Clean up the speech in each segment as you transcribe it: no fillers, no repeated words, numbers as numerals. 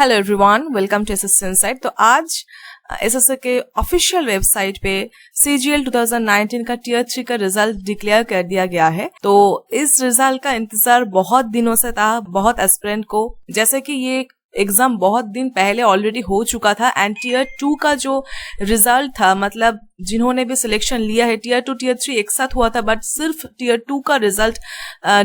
Hello everyone, welcome to SSC insight. तो आज SSC के ऑफिशियल वेबसाइट पे सीजीएल 2019 का टीयर 3 का रिजल्ट डिक्लेयर कर दिया गया है। तो इस रिजल्ट का इंतजार बहुत दिनों से था, बहुत एस्पिरेंट को, जैसे कि ये एग्जाम बहुत दिन पहले ऑलरेडी हो चुका था। एंड टीयर 2 का जो रिजल्ट था, मतलब जिन्होंने भी सिलेक्शन लिया है, टीयर 2 टीयर 3 एक साथ हुआ था, बट सिर्फ टीयर 2 का रिजल्ट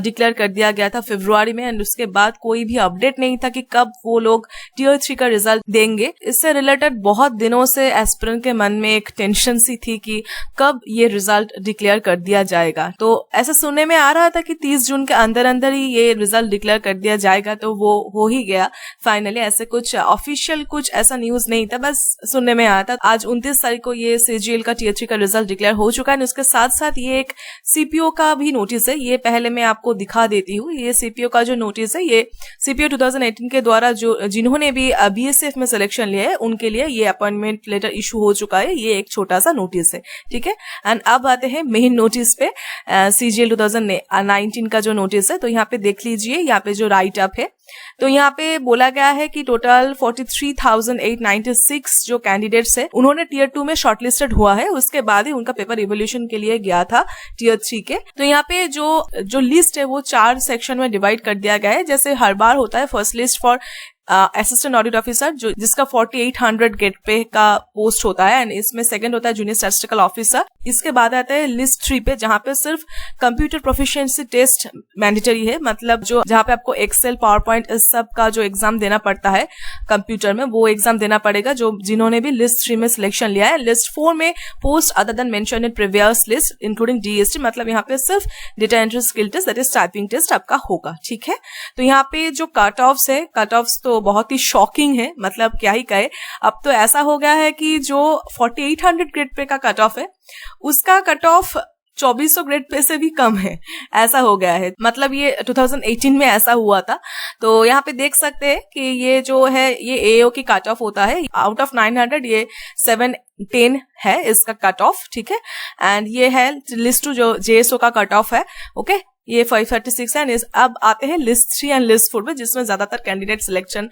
डिक्लेयर कर दिया गया था फरवरी में। एंड उसके बाद कोई भी अपडेट नहीं था कि कब वो लोग टीयर 3 का रिजल्ट देंगे। इससे रिलेटेड बहुत दिनों से एस्पिरेंट के मन में एक टेंशन सी थी कि कब ये रिजल्ट डिक्लेयर कर दिया जाएगा। तो ऐसा सुनने में आ रहा था कि 30 जून के अंदर अंदर ही ये रिजल्ट डिक्लेयर कर दिया जाएगा, तो वो हो ही गया फाइनली। ऐसे कुछ ऑफिशियल कुछ ऐसा न्यूज नहीं था, बस सुनने में आया था। आज 29 तारीख को ये सीजीएल का टीयर 3 का रिजल्ट डिक्लेयर हो चुका है। उसके साथ साथ ये एक सीपीओ का भी नोटिस है, ये पहले मैं आपको दिखा देती हूँ। ये सीपीओ का जो नोटिस है, ये सीपीओ 2018 के द्वारा जो जिन्होंने भी बीएसएफ में सिलेक्शन लिया है उनके लिए ये अपॉइंटमेंट लेटर इशू हो चुका है। ये एक छोटा सा नोटिस है, ठीक है। एंड अब आते हैं मेन नोटिस पे, सीजीएल 2019 का जो नोटिस है। तो यहाँ पे देख लीजिए, यहाँ पे जो राइट अप है, तो यहाँ पे बोला गया है कि टोटल 43,896 जो कैंडिडेट्स है उन्होंने टीयर 2 में शॉर्टलिस्टेड हुआ है। उसके बाद ही उनका पेपर इवोल्यूशन के लिए गया था टीयर 3 के। तो यहाँ पे जो लिस्ट है वो 4 सेक्शन में डिवाइड कर दिया गया है, जैसे हर बार होता है। First list for assistant audit officer, जो जिसका 4800 गेट पे का पोस्ट होता है। एंड इसमें सेकंड होता है जूनियर स्टैटिस्टिकल ऑफिसर। इसके बाद आता है लिस्ट 3 पे, जहां पे सिर्फ कंप्यूटर प्रोफिशिएंसी टेस्ट मैंडेटरी है, मतलब जो जहां पे आपको एक्सेल, पावर पॉइंट, इस सब का जो एग्जाम देना पड़ता है कंप्यूटर में, वो एग्जाम देना पड़ेगा जो जिन्होंने भी लिस्ट 3 में सिलेक्शन लिया है। लिस्ट 4 में post other than mention in previous list including DST, मतलब यहाँ पे सिर्फ data entry skill test, that is typing test आपका होगा, ठीक है। तो यहाँ पे जो कट ऑफ्स है, कट ऑफ्स तो बहुत ही शॉकिंग है, मतलब क्या ही कहे। अब तो ऐसा हो गया है कि जो 4800 ग्रेड पे का कट ऑफ है उसका कट ऑफ 2400 ग्रेड पे से भी कम है, ऐसा हो गया है। मतलब ये 2018 में ऐसा हुआ था। तो यहाँ पे देख सकते हैं कि ये जो है ये एओ की कट ऑफ होता है, आउट ऑफ 900 ये 710 है इसका कट ऑफ, ठीक है। एंड ये है लिस्ट 2 जो जेएसओ का कट ऑफ है, ओके, ये 536 है। अब आते हैं लिस्ट 3 एंड लिस्ट 4 में, जिसमें ज्यादातर कैंडिडेट सिलेक्शन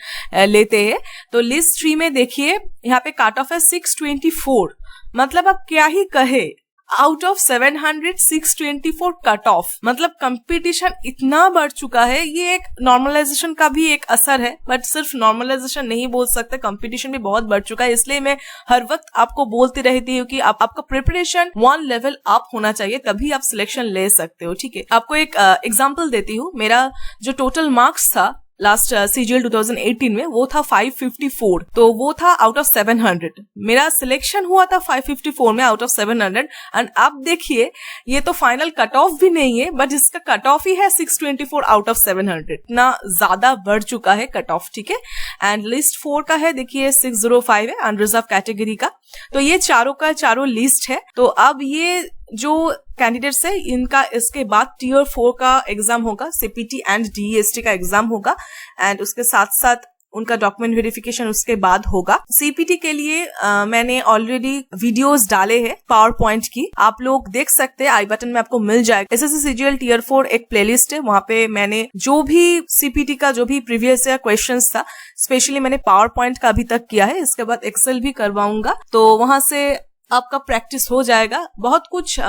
लेते हैं। तो लिस्ट 3 में देखिए, यहाँ पे कट ऑफ है 624, मतलब अब क्या ही कहे, आउट ऑफ 700 624 कट ऑफ, मतलब कंपटीशन इतना बढ़ चुका है। ये एक नॉर्मलाइजेशन का भी एक असर है, बट सिर्फ नॉर्मलाइजेशन नहीं बोल सकते, कंपटीशन भी बहुत बढ़ चुका है। इसलिए मैं हर वक्त आपको बोलती रहती हूँ कि आपका प्रिपरेशन 1 लेवल अप होना चाहिए, तभी आप सिलेक्शन ले सकते हो, ठीक है। आपको एक एग्जाम्पल देती हूँ। मेरा जो टोटल मार्क्स था लास्ट सीजीएल 2018 में, वो था 554, तो वो था आउट ऑफ 700। मेरा सिलेक्शन हुआ था 554 में आउट ऑफ 700। एंड अब देखिए, ये तो फाइनल कट ऑफ भी नहीं है, बट इसका कट ऑफ ही है 624 आउट ऑफ 700। इतना ज्यादा बढ़ चुका है कट ऑफ, ठीक है। एंड लिस्ट 4 का है, देखिए 605 है अनरिजर्व कैटेगरी का। तो ये चारों का चारों लिस्ट है। तो अब ये जो कैंडिडेट्स है इनका इसके बाद टीयर 4 का एग्जाम होगा, सीपीटी एंड डीएसटी का एग्जाम होगा। एंड उसके साथ साथ उनका डॉक्यूमेंट वेरिफिकेशन उसके बाद होगा। सीपीटी के लिए मैंने ऑलरेडी वीडियोस डाले हैं पावर पॉइंट की, आप लोग देख सकते हैं, आई बटन में आपको मिल जाएगा। एसएससी सीजीएल टीयर 4 एक प्लेलिस्ट है, वहां पे मैंने जो भी सीपीटी का जो भी प्रीवियस ईयर क्वेश्चंस था, स्पेशली मैंने पावर पॉइंट का अभी तक किया है, इसके बाद एक्सेल भी करवाऊंगा। तो वहां से आपका प्रैक्टिस हो जाएगा। बहुत कुछ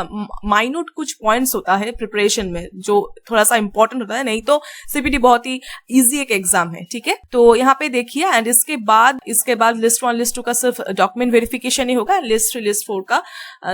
माइन्यूट कुछ पॉइंट्स होता है प्रिपरेशन में जो थोड़ा सा इंपॉर्टेंट होता है, नहीं तो सीपीटी बहुत ही इजी एक एग्जाम है, ठीक है। तो यहाँ पे देखिए, एंड इसके बाद लिस्ट 1 लिस्ट 2 का सिर्फ डॉक्यूमेंट वेरिफिकेशन ही होगा। लिस्ट 3 लिस्ट 4 का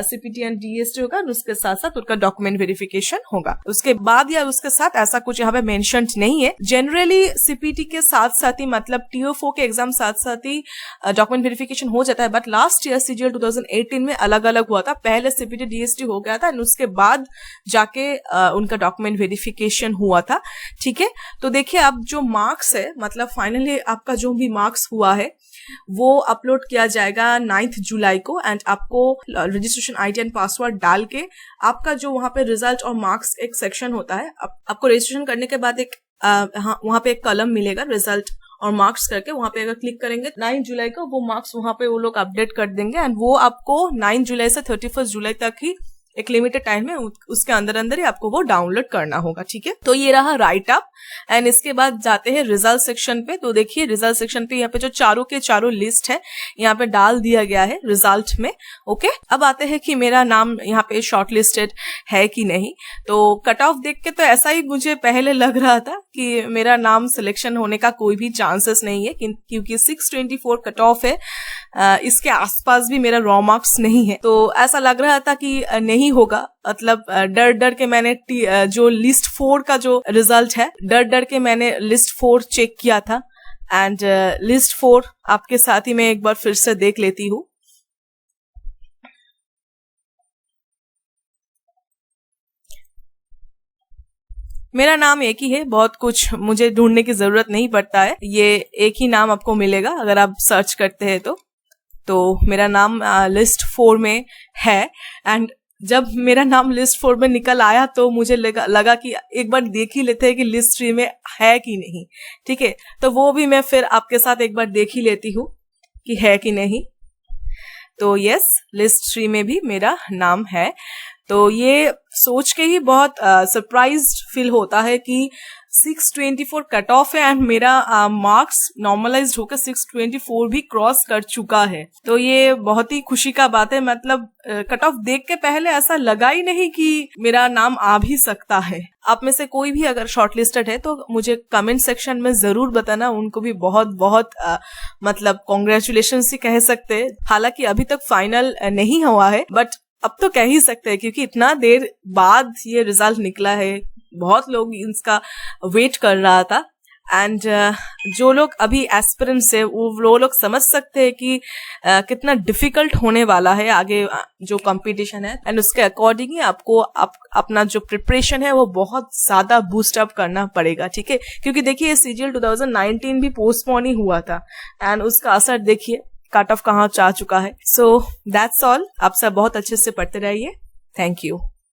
सीपीटी एंड डीएसटी होगा, उसके साथ साथ उनका डॉक्यूमेंट वेरिफिकेशन होगा। उसके बाद या उसके साथ ऐसा कुछ यहाँ पे मेंशन नहीं है। जनरली सीपीटी के साथ साथ ही, मतलब टीयर 4 के एग्जाम साथ साथ ही डॉक्यूमेंट वेरिफिकेशन हो जाता है। बट लास्ट ईयर सीजीएल 2018 में अलग अलग हुआ था, पहले सीपीटी डीएसटी हो गया था और उसके बाद जाके उनका डॉक्यूमेंट वेरिफिकेशन हुआ था, ठीक है। तो देखिए, अब जो मार्क्स है, मतलब फाइनली आपका जो भी मार्क्स हुआ है वो अपलोड किया जाएगा 9 जुलाई को। एंड आपको रजिस्ट्रेशन आईडी एंड पासवर्ड डाल के आपका जो वहां पे रिजल्ट और मार्क्स एक सेक्शन होता है, आपको रजिस्ट्रेशन करने के बाद एक वहां पे एक कॉलम मिलेगा रिजल्ट और मार्क्स करके, वहां पे अगर क्लिक करेंगे 9 जुलाई को वो मार्क्स वहां पे वो लोग अपडेट कर देंगे। एंड वो आपको 9 जुलाई से 31 जुलाई तक ही एक लिमिटेड टाइम में उसके अंदर अंदर ही आपको वो डाउनलोड करना होगा, ठीक है। तो ये रहा राइट अप, एंड इसके बाद जाते हैं रिजल्ट सेक्शन पे। तो देखिए रिजल्ट सेक्शन पे यहाँ पे जो चारों के चारों लिस्ट है यहाँ पे डाल दिया गया है रिजल्ट में। ओके, अब आते हैं कि मेरा नाम यहाँ पे शॉर्ट लिस्टेड है कि नहीं। तो कट ऑफ देख के तो ऐसा ही मुझे पहले लग रहा था कि मेरा नाम सिलेक्शन होने का कोई भी चांसेस नहीं है, क्योंकि 624 कट ऑफ है। इसके आसपास भी मेरा रॉ मार्क्स नहीं है, तो ऐसा लग रहा था कि नहीं होगा। मतलब डर डर के मैंने जो लिस्ट 4 का जो रिजल्ट है, डर डर के मैंने लिस्ट 4 चेक किया था, एंड लिस्ट 4 आपके साथ ही मैं एक बार फिर से देख लेती हूँ। मेरा नाम एक ही है, बहुत कुछ मुझे ढूंढने की जरूरत नहीं पड़ता है, ये एक ही नाम आपको मिलेगा अगर आप सर्च करते हैं तो मेरा नाम लिस्ट 4 में है। एंड जब मेरा नाम लिस्ट 4 में निकल आया तो मुझे लगा कि एक बार देख ही लेते हैं कि लिस्ट 3 में है कि नहीं, ठीक है। तो वो भी मैं फिर आपके साथ एक बार देख ही लेती हूँ कि है कि नहीं। तो यस, लिस्ट 3 में भी मेरा नाम है। तो ये सोच के ही बहुत सरप्राइज्ड फील होता है कि 624 कट ऑफ है एंड मेरा मार्क्स नॉर्मलाइज्ड होकर 624 भी क्रॉस कर चुका है। तो ये बहुत ही खुशी का बात है। मतलब कट ऑफ देख के पहले ऐसा लगा ही नहीं कि मेरा नाम आ भी सकता है। आप में से कोई भी अगर शॉर्टलिस्टेड है तो मुझे कमेंट सेक्शन में जरूर बताना। उनको भी बहुत बहुत मतलब कॉन्ग्रेचुलेशंस ही कह सकते हैं। हालांकि अभी तक फाइनल नहीं हुआ है, बट अब तो कह ही सकते हैं क्योंकि इतना देर बाद ये रिजल्ट निकला है। बहुत लोग इसका वेट कर रहा था, एंड जो लोग अभी एस्पिरेंट्स है वो लोग समझ सकते हैं कि कितना डिफिकल्ट होने वाला है आगे जो कंपटीशन है, एंड उसके अकॉर्डिंग ही आपको अपना जो प्रिपरेशन है वो बहुत ज्यादा बूस्ट अप करना पड़ेगा, ठीक है। क्योंकि देखिए CGL 2019 भी पोस्टपोन ही हुआ था, एंड उसका असर देखिए कट ऑफ कहाँ जा चुका है। So that's all. आप सब बहुत अच्छे से पढ़ते रहिए। Thank you.